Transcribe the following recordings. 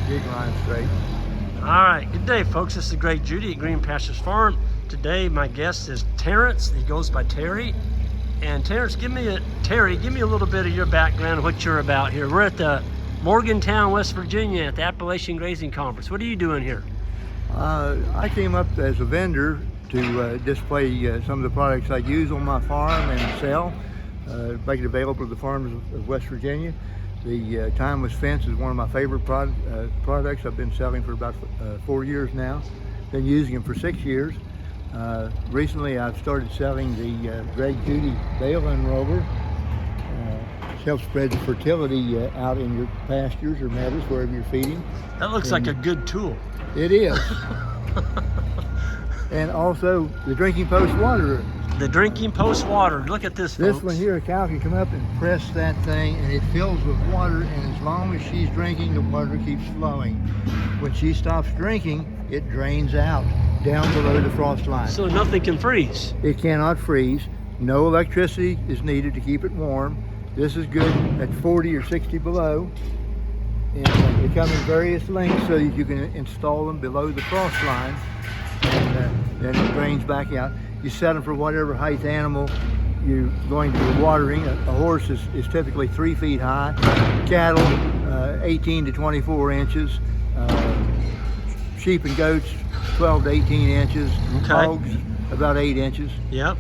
Jig line straight. All right, good day, folks. This is Greg Judy at Green Pastures Farm. Today, my guest is Terrence. He goes by Terry. And Terrence, Terry, give me a little bit of your background, what you're about here. We're at the Morgantown, West Virginia, at the Appalachian Grazing Conference. What are you doing here? I came up as a vendor to display some of the products I use on my farm and sell, make it available to the farmers of West Virginia. The timeless fence is one of my favorite products. I've been selling for about 4 years now. Been using them for 6 years. Recently I've started selling the Greg Judy bale enroller. Helps spread the fertility out in your pastures or meadows, wherever you're feeding. That looks like a good tool. It is. And also the drinking post water. The drinking post water. Look at this, folks. This one here, a cow can come up and press that thing and it fills with water, and as long as she's drinking, the water keeps flowing. When she stops drinking, it drains out down below the frost line. So nothing can freeze. It cannot freeze. No electricity is needed to keep it warm. This is good at 40 or 60 below. And they come in various lengths so that you can install them below the frost line, and then it drains back out. You set them for whatever height animal you're going to be watering. A horse is typically 3 feet high. Cattle, 18 to 24 inches. Sheep and goats, 12 to 18 inches. Okay. Hogs, about 8 inches. Yep.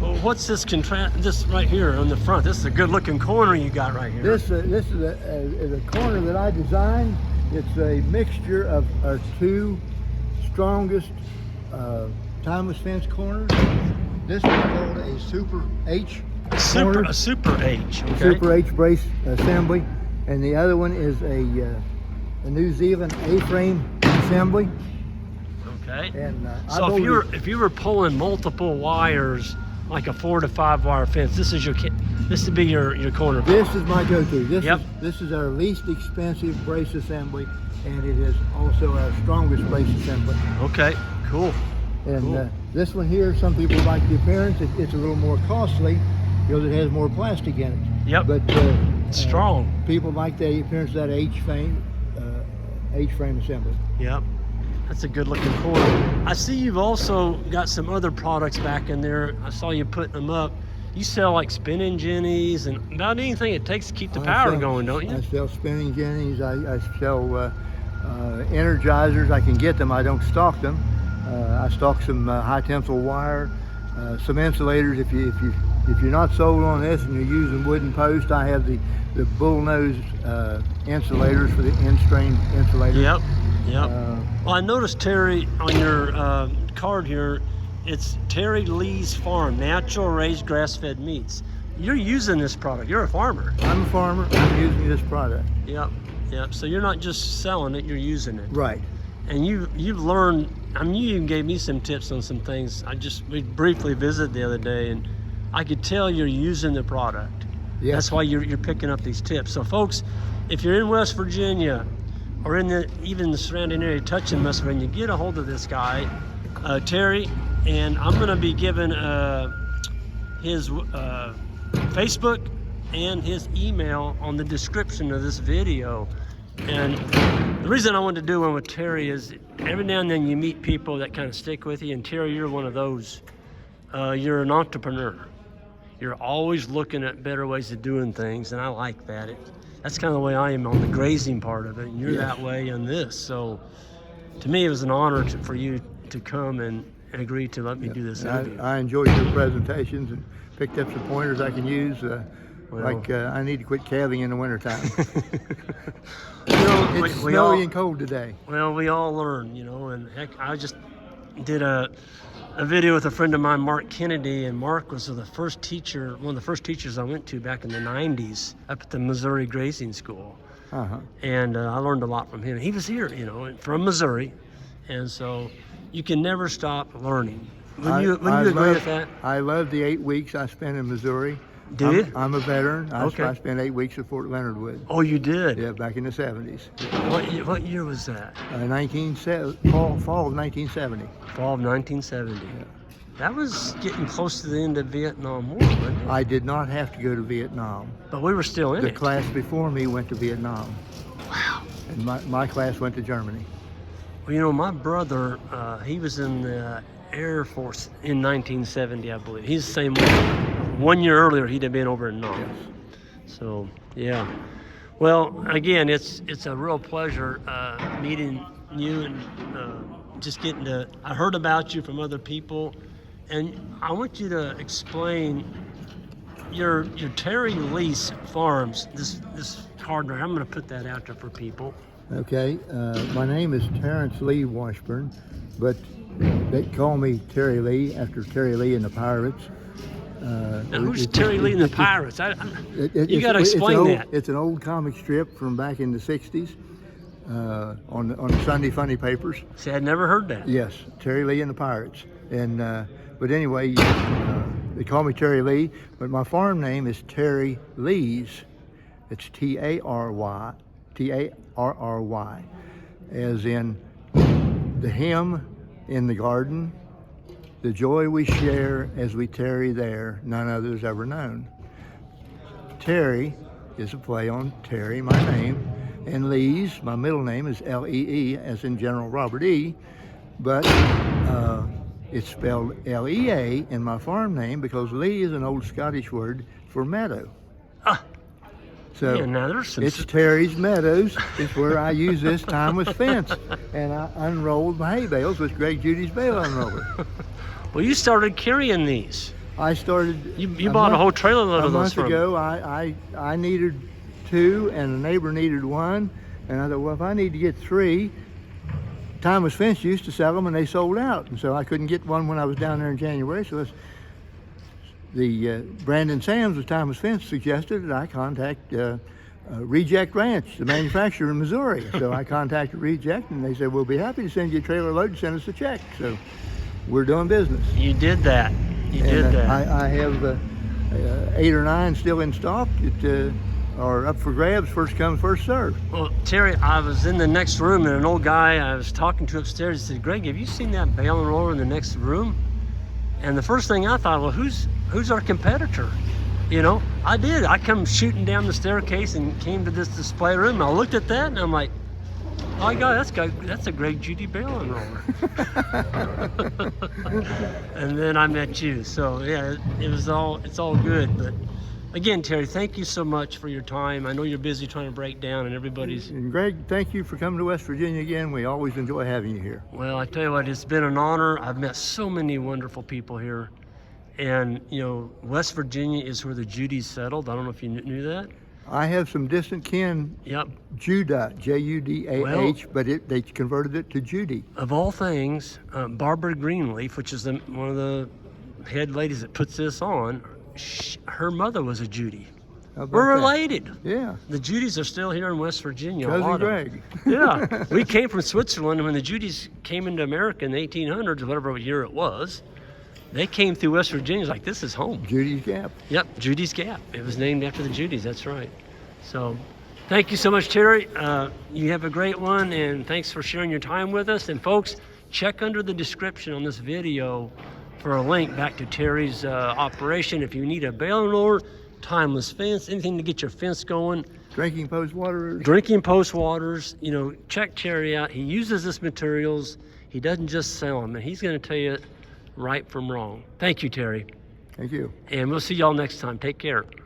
Well, what's this this right here on the front? This is a good-looking corner you got right here. This is a corner that I designed. It's a mixture of our two strongest timeless fence corners. This one is called a Super H corner. A Super H. Okay. Super H brace assembly, and the other one is a New Zealand A-frame assembly. Okay. And so if you were pulling multiple wires, like a 4 to 5 wire fence, this would be your corner. This is my go-to. This is our least expensive brace assembly, and it is also our strongest brace assembly. Okay, cool. And cool. This one here, some people like the appearance. It's a little more costly because it has more plastic in it. Yep. But it's strong. People like the appearance of that H-frame assembly. Yep. That's a good looking corner. I see you've also got some other products back in there. I saw you putting them up. You sell like spinning jennies and about anything it takes to keep the power going, don't you? I sell spinning jennies. I sell energizers. I can get them. I don't stock them. I stock some high tensile wire, some insulators. If you're not sold on this and you're using wooden posts, I have the bullnose insulators for the end-strain insulators. Yep. Yep. Well, I noticed, Terry, on your card here, it's Tarry Leas Farm, natural raised grass-fed meats. You're using this product. You're a farmer. I'm a farmer. I'm using this product. Yep. Yep. So you're not just selling it; you're using it. Right. And you've learned. I mean, you even gave me some tips on some things. We briefly visited the other day, and I could tell you're using the product. Yes. That's why you're picking up these tips. So, folks, if you're in West Virginia, or even the surrounding area touching West Virginia, get a hold of this guy, Terry, and I'm going to be giving his Facebook and his email on the description of this video. And the reason I wanted to do one with Terry is every now and then you meet people that kind of stick with you, and Terry, you're one of those. You're an entrepreneur. You're always looking at better ways of doing things, and I like that. That's kind of the way I am on the grazing part of it, and you're that way on this. So to me, it was an honor for you to come and agree to let me do this interview. I enjoyed your presentations and picked up some pointers I can use. I need to quit calving in the wintertime. It's snowy and cold today. Well, we all learn, and heck, I just did a video with a friend of mine, Mark Kennedy, and Mark was one of the first teachers I went to back in the 90s up at the Missouri Grazing School. And I learned a lot from him. He was here, from Missouri, and so you can never stop learning. Would you agree with that? I love the 8 weeks I spent in Missouri. Do you? I'm a veteran. Okay. I spent 8 weeks at Fort Leonard Wood. Oh, you did? Yeah, back in the 70s. What year was that? Fall of 1970. Fall of 1970. Yeah. That was getting close to the end of Vietnam War, wasn't it? I did not have to go to Vietnam. But we were still in it. The class before me went to Vietnam. Wow. and my class went to Germany. Well, you know, my brother, he was in the Air Force in 1970, I believe. He's the same way. 1 year earlier, he'd have been over in Nam. Yes. So, yeah. Well, again, it's a real pleasure meeting you and just getting to. I heard about you from other people, and I want you to explain your Tarry Leas Farms. This card, I'm going to put that out there for people. Okay, my name is Terrence Lee Washburn, but they call me Tarry Lee after Tarry Lee and the Pirates. Now, who's Tarry Lee and the Pirates? You got to explain that. It's an old comic strip from back in the '60s on the Sunday Funny papers. See, I'd never heard that. Yes, Tarry Lee and the Pirates. And but anyway, they call me Tarry Lee, but my farm name is Tarry Leas. It's Tarry, as in the hymn in the garden. The joy we share as we tarry there, none other's ever known. Tarry is a play on Terry, my name, and Leas, my middle name, is L-E-E, as in General Robert E., but it's spelled L-E-A in my farm name because Lee is an old Scottish word for meadow. So yeah, now there's some... it's Terry's Meadows. It's where I use this timeless fence, and I unrolled my hay bales with Greg Judy's bale unroller. Well, you started carrying these. I started. You bought a whole trailer load of those from. A month ago, I needed 2, and a neighbor needed 1, and I thought, well, if I need to get 3, Timeless Fence used to sell them, and they sold out, and so I couldn't get one when I was down there in January. So Brandon Sams with Timeless Fence suggested that I contact Reject Ranch, the manufacturer in Missouri. So I contacted Reject, and they said, we'll be happy to send you a trailer load and send us a check. So we're doing business. You did that. You did that. I have 8 or 9 still in stock that are up for grabs, first come, first served. Well, Terry, I was in the next room, and an old guy I was talking to upstairs said, Greg, have you seen that bale and roller in the next room? And the first thing I thought, well, who's our competitor? You know, I did. I come shooting down the staircase and came to this display room, and I looked at that, and I'm like, oh my God, that's a Greg Judy bale and roller. And then I met you. So yeah, it's all good. But again, Terry, thank you so much for your time. I know you're busy trying to break down, and everybody's... And Greg, thank you for coming to West Virginia again. We always enjoy having you here. Well, I tell you what, it's been an honor. I've met so many wonderful people here. And, you know, West Virginia is where the Judys settled. I don't know if you knew that. I have some distant kin. Yep. Judah, J-U-D-A-H, well, but they converted it to Judy. Of all things, Barbara Greenleaf, which is one of the head ladies that puts this on, her mother was a Judy. We're related. Yeah. The Judys are still here in West Virginia. Cousin Greg. Yeah. We came from Switzerland, and when the Judys came into America in the 1800s, or whatever year it was, they came through West Virginia. It's like, this is home. Judy's Gap. Yep, Judy's Gap. It was named after the Judys, that's right. So, thank you so much, Terry. You have a great one, and thanks for sharing your time with us. And folks, check under the description on this video for a link back to Terry's operation. If you need a bale and roller, timeless fence, anything to get your fence going. Drinking post waters. Drinking post waters. You know, check Terry out. He uses this materials. He doesn't just sell them, and he's going to tell you right from wrong. Thank you, Terry. Thank you. And we'll see y'all next time. Take care.